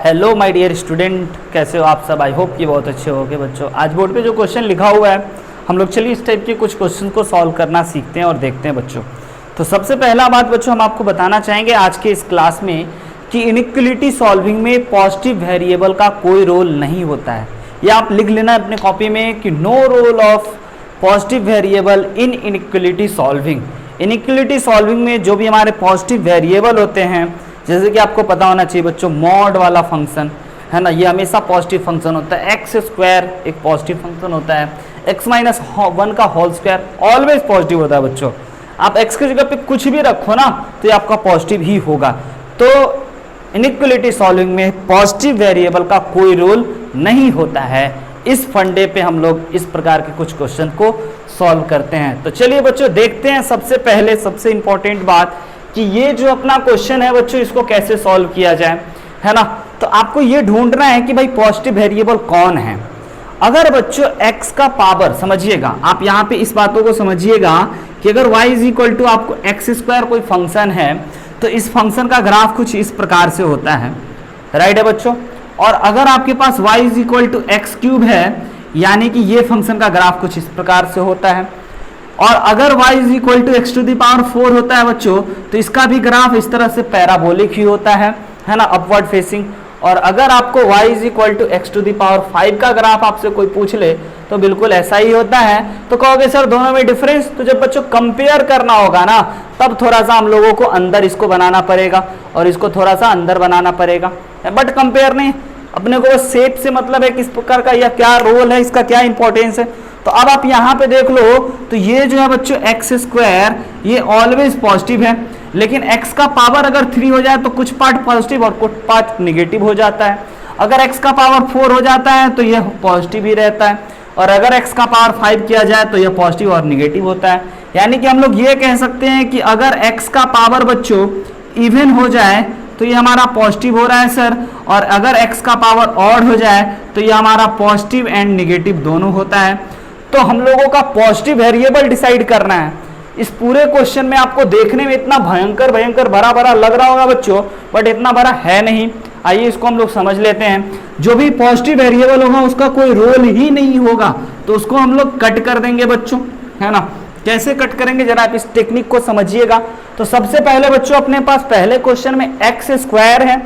Hello my dear student, कैसे हो आप सब। आई होप कि बहुत अच्छे होगे बच्चों। आज बोर्ड पे जो क्वेश्चन लिखा हुआ है हम लोग चलिए इस टाइप के कुछ क्वेश्चन को सॉल्व करना सीखते हैं और देखते हैं बच्चों। तो सबसे पहला बात बच्चों हम आपको बताना चाहेंगे आज के इस क्लास में कि इनइक्वलिटी सॉल्विंग में पॉजिटिव वेरिएबल का कोई रोल नहीं होता है। ये आप लिख लेना अपने कॉपी में कि no role of positive variable in inequality solving. Inequality solving में जो भी हमारे पॉजिटिव वेरिएबल होते हैं, जैसे कि आपको पता होना चाहिए बच्चों, मॉड वाला फंक्शन है ना, ये हमेशा पॉजिटिव फंक्शन होता है। एक्स स्क्वायर एक पॉजिटिव फंक्शन होता है। एक्स माइनस 1 का होल स्क्वायर ऑलवेज पॉजिटिव होता है बच्चों। आप एक्स की जगह पे कुछ भी रखो ना तो ये आपका पॉजिटिव ही होगा। तो इनइक्वलिटी सॉल्विंग में पॉजिटिव वेरिएबल का कोई रोल नहीं होता है। इस फंडे पे हम लोग इस प्रकार के कुछ क्वेश्चन को सॉल्व करते हैं। तो चलिए बच्चों देखते हैं। सबसे पहले सबसे इंपॉर्टेंट बात कि ये जो अपना क्वेश्चन है बच्चों, इसको कैसे सॉल्व किया जाए, है ना। तो आपको ये ढूंढना है कि भाई पॉजिटिव वेरिएबल कौन है। अगर बच्चों x का पावर, समझिएगा आप यहाँ पे इस बातों को समझिएगा कि अगर y इज इक्वल टू आपको एक्स स्क्वायर कोई फंक्शन है तो इस फंक्शन का ग्राफ कुछ इस प्रकार से होता है, राइट है बच्चों। और अगर आपके पास y is equal to x cube है, यानी कि ये फंक्शन का ग्राफ कुछ इस प्रकार से होता है। और अगर y is equal to x to the power 4 होता है बच्चों, तो इसका भी ग्राफ इस तरह से पैराबोलिक ही होता है ना, अपवर्ड फेसिंग। और अगर आपको y is equal to x to the power 5 का ग्राफ आपसे कोई पूछ ले तो बिल्कुल ऐसा ही होता है। तो कहोगे सर दोनों में डिफरेंस, तो जब बच्चों कंपेयर करना होगा ना तब थोड़ा सा हम लोगों को अंदर इसको बनाना पड़ेगा और इसको थोड़ा सा अंदर बनाना पड़ेगा, बट कंपेयर नहीं, अपने को सेप से मतलब है किस प्रकार का या क्या रोल है, इसका क्या इंपॉर्टेंस है। तो अब आप यहाँ पे देख लो तो ये जो है बच्चों एक्स स्क्वायर ये ऑलवेज पॉजिटिव है, लेकिन x का पावर अगर 3 हो जाए तो कुछ पार्ट पॉजिटिव और कुछ पार्ट निगेटिव हो जाता है। अगर x का पावर 4 हो जाता है तो यह पॉजिटिव ही रहता है, और अगर x का पावर 5 किया जाए तो यह पॉजिटिव और निगेटिव होता है। यानी कि हम लोग ये कह सकते हैं कि अगर x का पावर बच्चों इवन हो जाए तो ये हमारा पॉजिटिव हो रहा है सर, और अगर x का पावर ऑड हो जाए तो ये हमारा पॉजिटिव एंड निगेटिव दोनों होता है। तो हम लोगों का पॉजिटिव वेरिएबल डिसाइड करना है। इस पूरे क्वेश्चन में आपको देखने में इतना भयंकर बड़ा बड़ा लग रहा होगा बच्चों, बट इतना बड़ा है नहीं। आइए इसको हम लोग समझ लेते हैं। जो भी पॉजिटिव वेरिएबल होगा उसका कोई रोल ही नहीं होगा, तो उसको हम लोग कट कर देंगे बच्चों, है ना। कैसे कट करेंगे जरा आप इस टेक्निक को समझिएगा। तो सबसे पहले बच्चों अपने पास पहले क्वेश्चन में एक्स स्क्वायर है,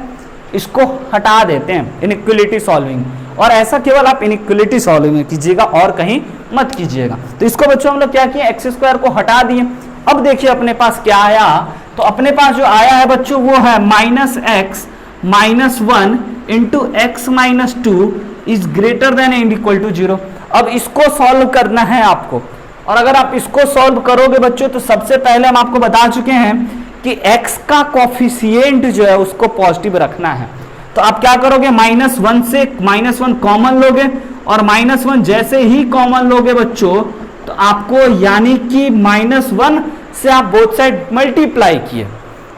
इसको हटा देते हैं इनइक्वलिटी सॉल्विंग, और ऐसा केवल आप इनइक्वलिटी सॉल्विंग में कीजिएगा और कहीं मत कीजिएगा। तो इसको बच्चों हम लोग क्या किए, एक्स स्क्वायर को हटा दिए। अब देखिए अपने पास क्या आया। तो अपने पास जो आया है बच्चों वो है minus x minus 1 into x minus 2 is greater than and equal to 0। अब इसको सॉल्व करना है आपको, और अगर आप इसको सॉल्व करोगे बच्चों तो सबसे पहले हम आपको बता चुके हैं कि x का कोफिशिएंट जो है उसको पॉजिटिव रखना है। तो आप क्या करोगे, -1 से -1 कॉमन लोगे, और -1 जैसे ही कॉमन लोगे बच्चों तो आपको यानी कि -1 से आप बोथ साइड मल्टीप्लाई किए,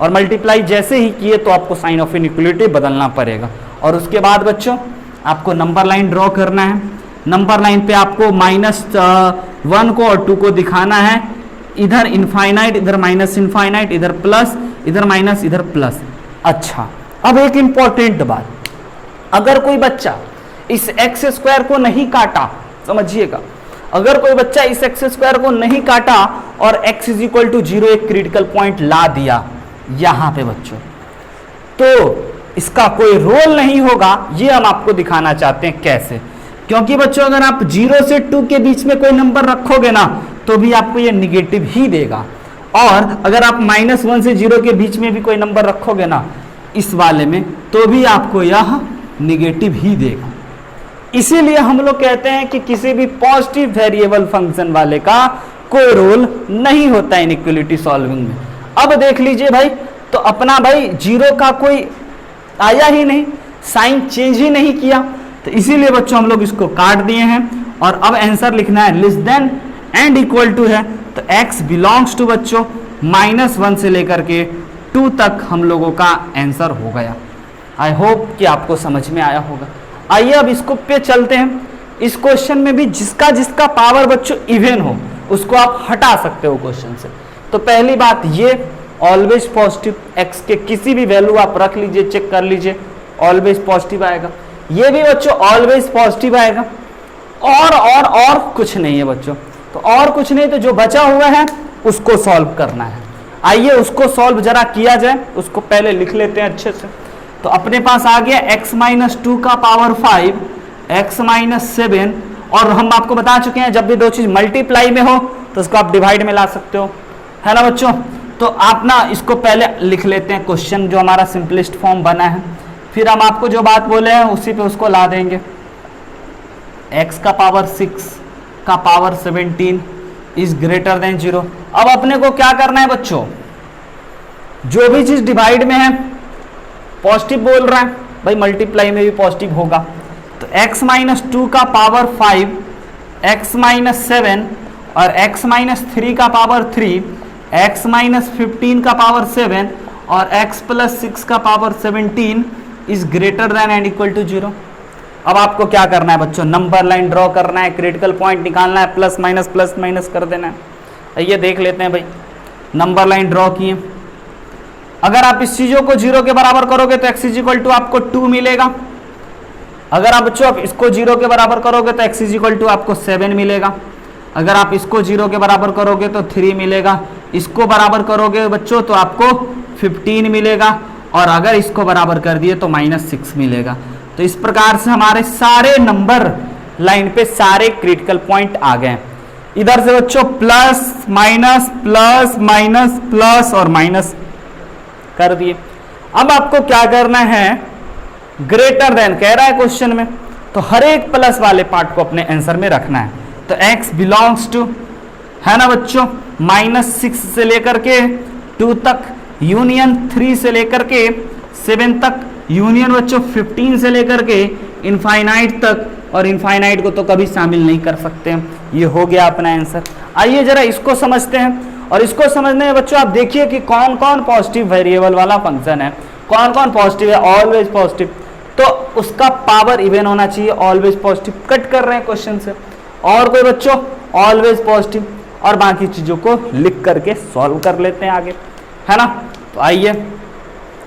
और मल्टीप्लाई जैसे ही किए तो आपको साइन ऑफ इनइक्वलिटी बदलना पड़ेगा। और उसके बाद बच्चों आपको नंबर लाइन ड्रॉ करना है। नंबर लाइन पे आपको -1 को और 2 को दिखाना है, इधर इनफाइनाइट इधर माइनस इनफाइनाइट, इधर प्लस इधर माइनस इधर प्लस। अच्छा, अब एक इंपॉर्टेंट बात, अगर कोई बच्चा इस एक्स स्क्वायर को नहीं काटा, समझिएगा, अगर कोई बच्चा इस एक्स स्क्वायर को नहीं काटा और x इज इक्वल टू 0 एक क्रिटिकल पॉइंट ला दिया यहां पे बच्चों, तो इसका कोई रोल नहीं होगा। ये हम आपको दिखाना चाहते हैं कैसे, क्योंकि बच्चों अगर आप 0 से 2 के बीच में कोई नंबर रखोगे ना तो भी आपको ये निगेटिव ही देगा, और अगर आप -1 से 0 के बीच में भी कोई नंबर रखोगे ना इस वाले में तो भी आपको यह निगेटिव ही देगा। इसीलिए हम लोग कहते हैं कि किसी भी पॉजिटिव वेरिएबल फंक्शन वाले का कोई रोल नहीं होता है इनइक्वलिटी सॉल्विंग में। अब देख लीजिए भाई, तो अपना भाई 0 का कोई आया ही नहीं, साइन चेंज ही नहीं किया, तो इसीलिए बच्चों हम लोग इसको काट दिए हैं। और अब आंसर लिखना है less than and equal to है, तो x बिलोंग्स टू बच्चों -1 से लेकर के 2 तक हम लोगों का आंसर हो गया। आई होप कि आपको समझ में आया होगा। आइए अब इसको पे चलते हैं। इस क्वेश्चन में भी जिसका जिसका पावर बच्चों इवन हो उसको आप हटा सकते हो क्वेश्चन से। तो पहली बात ये ऑलवेज पॉजिटिव, x के किसी भी वैल्यू आप रख लीजिए, चेक कर लीजिए, ऑलवेज पॉजिटिव आएगा, ये भी बच्चों ऑलवेज पॉजिटिव आएगा, और कुछ नहीं है बच्चों। तो और कुछ नहीं, तो जो बचा हुआ है उसको सॉल्व करना है। आइए उसको सॉल्व जरा किया जाए, उसको पहले लिख लेते हैं अच्छे से। तो अपने पास आ गया x-2 का पावर 5, x-7, और हम आपको बता चुके हैं जब भी दो चीज मल्टीप्लाई में हो तो उसको आप डिवाइड में ला सकते हो, है ना बच्चों। तो आप ना इसको पहले लिख लेते हैं, क्वेश्चन जो हमारा सिंपलेस्ट फॉर्म बना है, फिर हम आपको जो बात बोले हैं उसी पे उसको ला देंगे। x का पावर 6 का पावर 17 इज ग्रेटर देन 0। अब अपने को क्या करना है बच्चों, जो भी चीज डिवाइड में है पॉजिटिव बोल रहा है भाई, मल्टीप्लाई में भी पॉजिटिव होगा। तो x-2 का पावर 5, x-7 और x-3 का पावर 3, x-15 का पावर 7 और x+6 का power 17 is greater than and equal to 0। अब आपको क्या करना है बच्चों, नंबर लाइन ड्रॉ करना है, क्रिटिकल पॉइंट निकालना है, प्लस माइनस कर देना है। ये देख लेते हैं भाई, नंबर लाइन ड्रॉ किए। अगर आप इस चीजों को 0 के बराबर करोगे तो x इक्वल टू आपको 2 मिलेगा। अगर आप बच्चों इसको 0 के बराबर करोगे तो x इक्वल टू आपको 7 मिलेगा। अगर आप इसको 0 के बराबर करोगे तो 3 मिलेगा। इसको बराबर करोगे बच्चों तो आपको 15 मिलेगा, और अगर इसको बराबर कर दिए तो -6 मिलेगा। तो इस प्रकार से हमारे सारे नंबर लाइन पे सारे क्रिटिकल पॉइंट आ गए। इधर से बच्चों प्लस माइनस और माइनस कर दिए। अब आपको क्या करना है, ग्रेटर देन कह रहा है क्वेश्चन में, तो हर एक प्लस वाले पार्ट को अपने आंसर में रखना है। तो x बिलोंग्स टू, है ना बच्चों, -6 से लेकर के 2 तक, यूनियन 3 से लेकर के 7 तक, यूनियन बच्चों 15 से लेकर के इनफाइनाइट तक, और इनफाइनाइट को तो कभी शामिल नहीं कर सकते हैं। ये हो गया अपना आंसर। आइए जरा इसको समझते हैं, और इसको समझने में बच्चों आप देखिए कि कौन कौन पॉजिटिव वेरिएबल वाला फंक्शन है, कौन कौन पॉजिटिव है, ऑलवेज पॉजिटिव, तो उसका पावर इवन होना चाहिए, ऑलवेज पॉजिटिव। कट कर रहे हैं क्वेश्चन से, और कोई बच्चों ऑलवेज पॉजिटिव, और बाकी चीजों को लिख करके सॉल्व कर लेते हैं आगे, है ना। तो आइए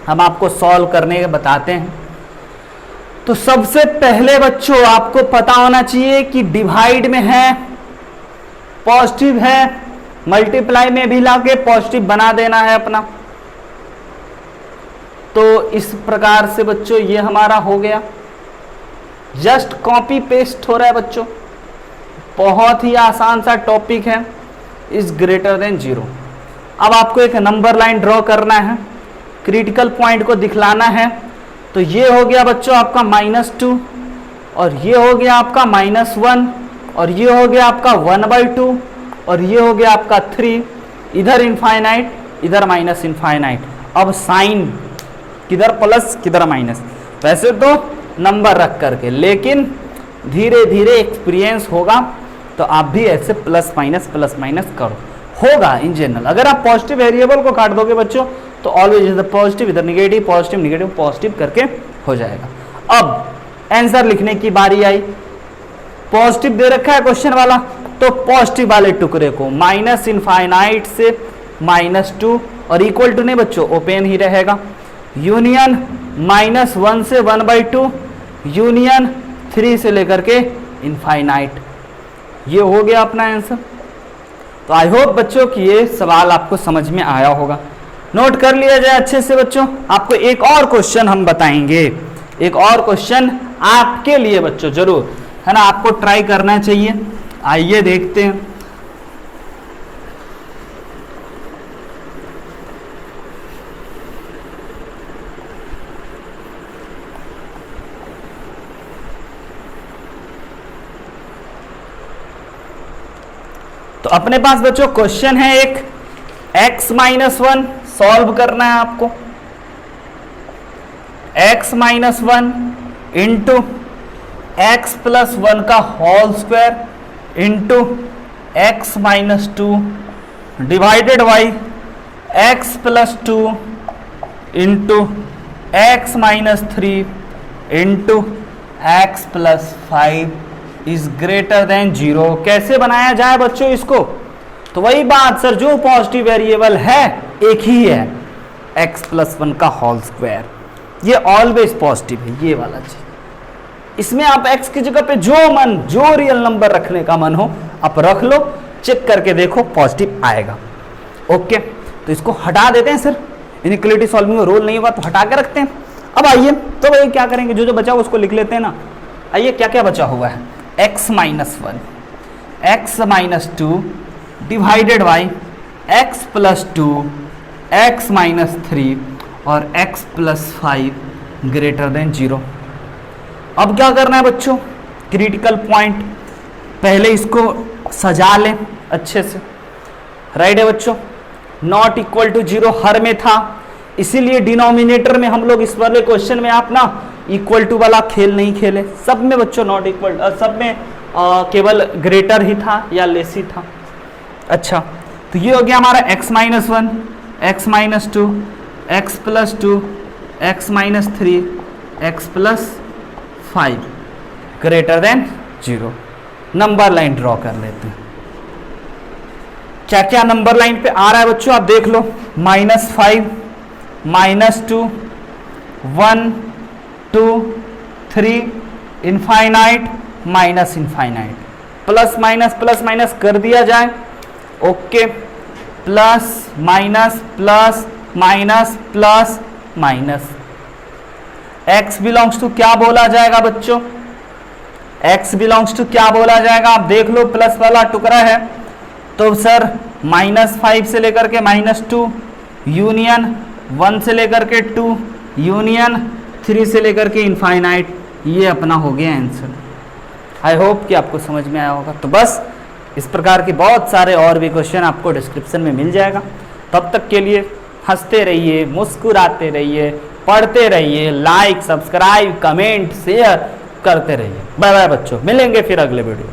हम आपको सॉल्व करने के बताते हैं। तो सबसे पहले बच्चों आपको पता होना चाहिए कि डिवाइड में है पॉजिटिव है, मल्टीप्लाई में भी लाके पॉजिटिव बना देना है अपना। तो इस प्रकार से बच्चों ये हमारा हो गया, जस्ट कॉपी पेस्ट हो रहा है बच्चों, बहुत ही आसान सा टॉपिक है, इज ग्रेटर देन 0। अब आपको एक नंबर लाइन ड्रॉ करना है, क्रिटिकल पॉइंट को दिखलाना है। तो ये हो गया बच्चों आपका -2, और ये हो गया आपका -1, और ये हो गया आपका 1/2, और ये हो गया आपका 3, इधर इनफाइनाइट इधर माइनस इनफाइनाइट। अब साइन किधर प्लस किधर माइनस, वैसे तो नंबर रख करके, लेकिन धीरे धीरे एक्सपीरियंस होगा तो आप भी ऐसे प्लस माइनस करो, होगा इन जनरल। अगर आप पॉजिटिव वेरिएबल को काट दोगे बच्चों तो ऑलवेज इधर पॉजिटिव इधर निगेटिव पॉजिटिव करके हो जाएगा। अब आंसर लिखने की बारी आई, पॉजिटिव दे रखा है क्वेश्चन वाला, तो पॉजिटिव वाले टुकड़े को माइनस इनफाइनाइट से -2, और इक्वल टू नहीं बच्चों ओपन ही रहेगा, यूनियन -1 से 1/2, यूनियन 3 से लेकर के इनफाइनाइट। ये हो गया अपना आंसर। तो आई होप बच्चों कि ये सवाल आपको समझ में आया होगा। नोट कर लिया जाए अच्छे से बच्चों। आपको एक और क्वेश्चन हम बताएंगे, एक और क्वेश्चन आपके लिए बच्चों जरूर, है ना, आपको ट्राई करना चाहिए। आइए देखते हैं। तो अपने पास बच्चों क्वेश्चन है एक, x-1 सॉल्व करना है आपको, x-1 इंटू x+1 का whole square into x-2 divided by x+2 into x-3 into x+5 is greater than 0। कैसे बनाया जाए बच्चों इसको? तो वही बात सर, जो पॉजिटिव वेरिएबल है एक ही है, x+1 का होल स्क्वायर। ये ऑलवेज पॉजिटिव है, ये वाला चीज। इसमें आप x की जगह पे जो रियल नंबर रखने का मन हो आप रख लो, चेक करके देखो पॉजिटिव आएगा। ओके, तो इसको हटा देते हैं सर, इनइक्वालिटी सॉल्विंग में रोल नहीं होगा तो हटा के रखते हैं। अब आइए तो भाई क्या करेंगे, जो बचा हुआ उसको लिख लेते हैं ना। आइए क्या क्या बचा हुआ है, x minus 1, x minus 2 divided by x plus 2, x minus 3 और x प्लस 5 ग्रेटर देन 0। अब क्या करना है बच्चों, क्रिटिकल पॉइंट, पहले इसको सजा लें अच्छे से। राइट है बच्चों, नॉट इक्वल टू 0 हर में था, इसीलिए डिनोमिनेटर में हम लोग इस वाले क्वेश्चन में आप ना इक्वल टू वाला खेल नहीं खेले। सब में बच्चों नॉट इक्वल, सब में केवल ग्रेटर ही था या लेस ही था। अच्छा, तो ये हो गया हमारा x minus 1, x minus 2, x plus 2, x minus 3, x plus 5 greater than 0। Number line draw कर लेते हैं। क्या क्या नंबर लाइन पे आ रहा है बच्चों आप देख लो, -5, -2, 1, 2, 3, infinite, minus infinite, plus minus कर दिया जाए। Okay, plus minus plus minus plus minus, x belongs to क्या बोला जाएगा बच्चों, x बिलोंग्स टू क्या बोला जाएगा आप देख लो, प्लस वाला टुकड़ा है तो सर -5 से लेकर के -2 यूनियन 1 से लेकर के 2 यूनियन 3 से लेकर के इनफाइनाइट, ये अपना हो गया आंसर। आई होप कि आपको समझ में आया होगा। तो बस इस प्रकार के बहुत सारे और भी क्वेश्चन आपको डिस्क्रिप्शन में मिल जाएगा। तब तक के लिए हंसते रहिए, मुस्कुराते रहिए, पढ़ते रहिए, लाइक सब्सक्राइब कमेंट शेयर करते रहिए। बाय बाय बच्चों, मिलेंगे फिर अगले वीडियो।